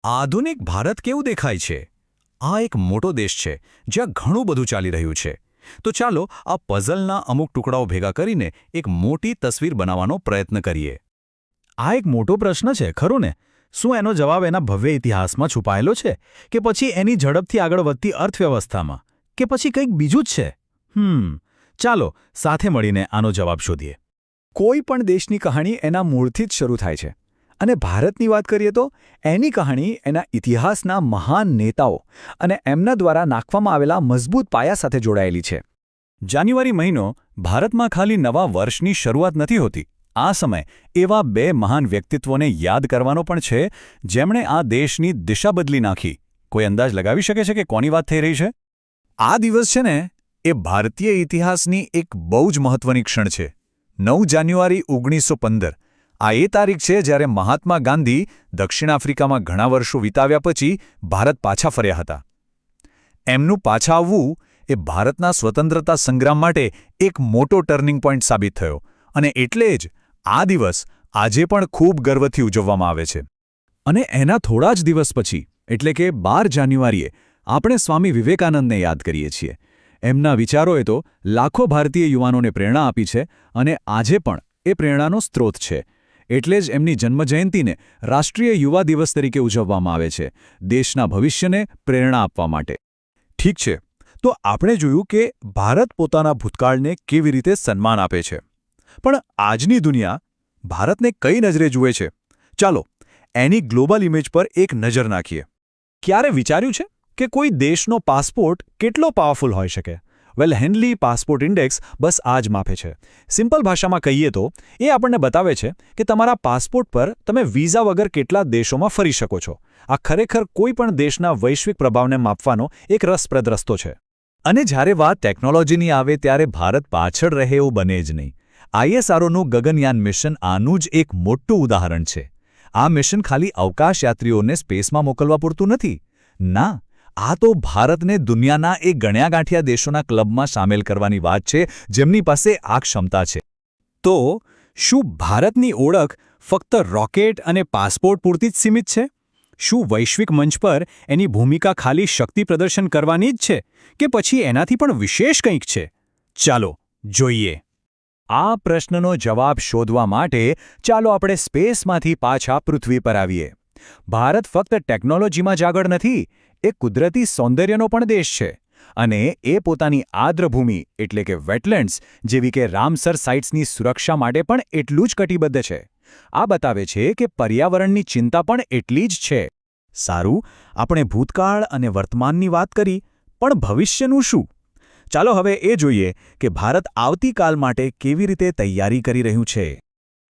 આધુનિક ભારત કેવું દેખાય છે? આ એક મોટો દેશ છે જ્યાં ઘણું બધું ચાલી રહ્યું છે. તો ચાલો આ પઝલના અમુક ટુકડાઓ ભેગા કરીને એક મોટી તસવીર બનાવવાનો પ્રયત્ન કરીએ. આ એક મોટો પ્રશ્ન છે, ખરું ને? શું એનો જવાબ એના ભવ્ય ઇતિહાસમાં છુપાયેલો છે, કે પછી એની ઝડપથી આગળ વધતી અર્થવ્યવસ્થામાં, કે પછી કંઈક બીજું જ છે? ચાલો સાથે મળીને આનો જવાબ શોધીએ. કોઈ પણ દેશની કહાણી એના મૂળથી જ શરૂ થાય છે. અને ભારતની વાત કરીએ તો એની કહાણી એના ઇતિહાસના મહાન નેતાઓ અને એમના દ્વારા નાખવામાં આવેલા મજબૂત પાયા સાથે જોડાયેલી છે. જાન્યુઆરી મહિનો ભારતમાં ખાલી નવા વર્ષની શરૂઆત નથી હોતી. આ સમય એવા બે મહાન વ્યક્તિત્વોને યાદ કરવાનો પણ છે જેમણે આ દેશની દિશા બદલી નાખી. કોઈ અંદાજ લગાવી શકે છે કે કોની વાત થઈ રહી છે? આ દિવસ છે ને, એ ભારતીય ઇતિહાસની એક બહુ જ મહત્વની ક્ષણ છે. 9 જાન્યુઆરી 1915. આ એ તારીખ છે જ્યારે મહાત્મા ગાંધી દક્ષિણ આફ્રિકામાં ઘણા વર્ષો વિતાવ્યા પછી ભારત પાછા ફર્યા હતા. એમનું પાછા આવવું એ ભારતના સ્વતંત્રતા સંગ્રામ માટે એક મોટો ટર્નિંગ પોઈન્ટ સાબિત થયો, અને એટલે જ આ દિવસ આજે પણ ખૂબ ગર્વથી ઉજવવામાં આવે છે. અને એના થોડા જ દિવસ પછી એટલે કે 12 જાન્યુઆરીએ આપણે સ્વામી વિવેકાનંદને યાદ કરીએ છીએ. એમના વિચારોએ તો લાખો ભારતીય યુવાનોને પ્રેરણા આપી છે અને આજે પણ એ પ્રેરણાનો સ્ત્રોત છે. એટલે જ એમની જન્મજયંતિને રાષ્ટ્રીય યુવા દિવસ તરીકે ઉજવવામાં આવે છે, દેશના ભવિષ્યને પ્રેરણા આપવા માટે. ઠીક છે, તો આપણે જોયું કે ભારત પોતાના ભૂતકાળને કેવી રીતે સન્માન આપે છે. પણ આજની દુનિયા ભારતને કઈ નજરે જુએ છે? ચાલો એની ગ્લોબલ ઇમેજ પર એક નજર નાખીએ. ક્યારે વિચાર્યું છે કે કોઈ દેશનો પાસપોર્ટ કેટલો પાવરફુલ હોઈ શકે? વેલ, હેનલી પાસપોર્ટ ઇન્ડેક્સ બસ આ જ માપે છે. સિમ્પલ ભાષામાં કહીએ તો એ આપણને બતાવે છે કે તમારા પાસપોર્ટ પર તમે વિઝા વગર કેટલા દેશોમાં ફરી શકો છો. આ ખરેખર કોઈ પણ દેશના વૈશ્વિક પ્રભાવને માપવાનો એક રસપ્રદ રસ્તો છે. અને જ્યારે વાત ટેકનોલોજીની આવે ત્યારે ભારત પાછળ રહે એવું બને જ નહીં. ISROનું ગગનયાન મિશન આનું જ એક મોટું ઉદાહરણ છે. આ મિશન ખાલી અવકાશયાત્રીઓને સ્પેસમાં મોકલવા પૂરતું નથી. ના, આ તો ભારતને દુનિયાના એ ગણ્યાગાંઠિયા દેશોના ક્લબમાં સામેલ કરવાની વાત છે જેમની પાસે આ ક્ષમતા છે. તો શું ભારતની ઓળખ ફક્ત રોકેટ અને પાસપોર્ટ પૂરતી જ સીમિત છે? શું વૈશ્વિક મંચ પર એની ભૂમિકા ખાલી શક્તિ પ્રદર્શન કરવાની જ છે, કે પછી એનાથી પણ વિશેષ કંઈક છે? ચાલો જોઈએ. આ પ્રશ્નનો જવાબ શોધવા માટે ચાલો આપણે સ્પેસમાંથી પાછા પૃથ્વી પર આવીએ. ભારત ફક્ત ટેકનોલોજીમાં જ આગળ નથી, એ કુદરતી સૌંદર્યનો પણ દેશ છે. અને એ પોતાની આર્દ્રભૂમિ એટલે કે વેટલેન્ડ્સ જેવી કે રામસર સાઇટ્સની સુરક્ષા માટે પણ એટલું જ કટિબદ્ધ છે. આ બતાવે છે કે પર્યાવરણની ચિંતા પણ એટલી જ છે. સારું, આપણે ભૂતકાળ અને વર્તમાનની વાત કરી, પણ ભવિષ્યનું શું? ચાલો હવે એ જોઈએ કે ભારત આવતીકાલ માટે કેવી રીતે તૈયારી કરી રહ્યું છે.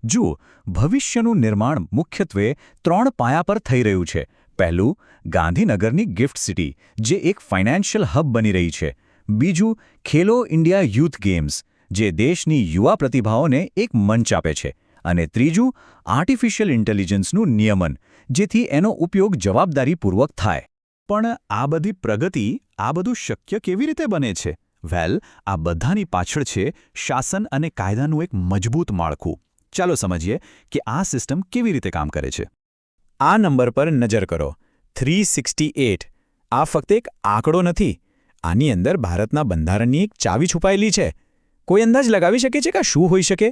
જુઓ, ભવિષ્યનું નિર્માણ મુખ્યત્વે 3 પાયા પર થઈ રહ્યું છે. પહેલું, ગાંધીનગરની ગિફ્ટ સિટી, જે એક ફાઇનાન્શિયલ હબ બની રહી છે. બીજું, ખેલો ઇન્ડિયા યુથ ગેમ્સ, જે દેશની યુવા પ્રતિભાઓને એક મંચ આપે છે. અને ત્રીજું, આર્ટિફિશિયલ ઇન્ટેલિજન્સનું નિયમન, જેથી એનો ઉપયોગ જવાબદારીપૂર્વક થાય. પણ આ બધી પ્રગતિ, આ બધું શક્ય કેવી રીતે બને છે? વેલ, આ બધાની પાછળ છે શાસન અને કાયદાનું એક મજબૂત માળખું. ચાલો સમજીએ કે આ સિસ્ટમ કેવી રીતે કામ કરે છે. આ નંબર પર નજર કરો, 368. આ ફક્ત એક આંકડો નથી. આની અંદર ભારતના બંધારણની એક ચાવી છુપાયેલી છે. કોઈ અંદાજ લગાવી શકે છે કે શું હોઈ શકે?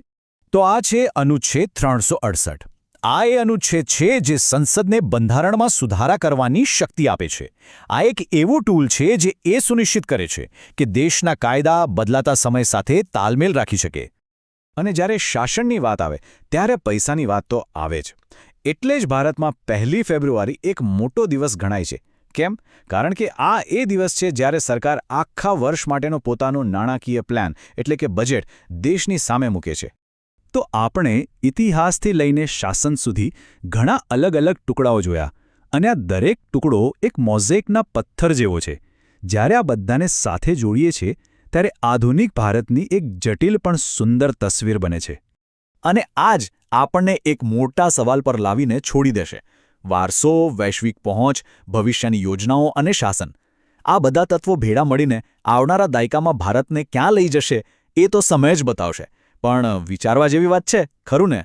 તો આ છે અનુચ્છેદ 368. આ એ અનુચ્છેદ છે જે સંસદને બંધારણમાં સુધારા કરવાની શક્તિ આપે છે. આ એક એવું ટૂલ છે જે એ સુનિશ્ચિત કરે છે કે દેશના કાયદા બદલાતા સમય સાથે તાલમેલ રાખી શકે. અને જ્યારે શાસનની વાત આવે ત્યારે પૈસાની વાત તો આવે જ. એટલે જ ભારતમાં 1 ફેબ્રુઆરી એક મોટો દિવસ ગણાય છે. કેમ? કારણ કે આ એ દિવસ છે જ્યારે સરકાર આખા વર્ષ માટેનો પોતાનો નાણાકીય પ્લાન એટલે કે બજેટ દેશની સામે મૂકે છે. તો આપણે ઇતિહાસથી લઈને શાસન સુધી ઘણા અલગ અલગ ટુકડાઓ જોયા, અને આ દરેક ટુકડો એક મોઝેકના પથ્થર જેવો છે. જ્યારે આ બધાને સાથે જોડીએ છીએ ત્યારે આધુનિક ભારતની એક જટિલ પણ સુંદર તસવીર બને છે. અને આ જ આપણને એક મોટા સવાલ પર લાવીને છોડી દેશે. વારસો, વૈશ્વિક પહોંચ, ભવિષ્યની યોજનાઓ અને શાસન. આ બધા તત્વો ભેળા મળીને આવનારા દાયકામાં ભારતને ક્યાં લઈ જશે એ તો સમય જ બતાવશે. પણ વિચારવા જેવી વાત છે, ખરું ને?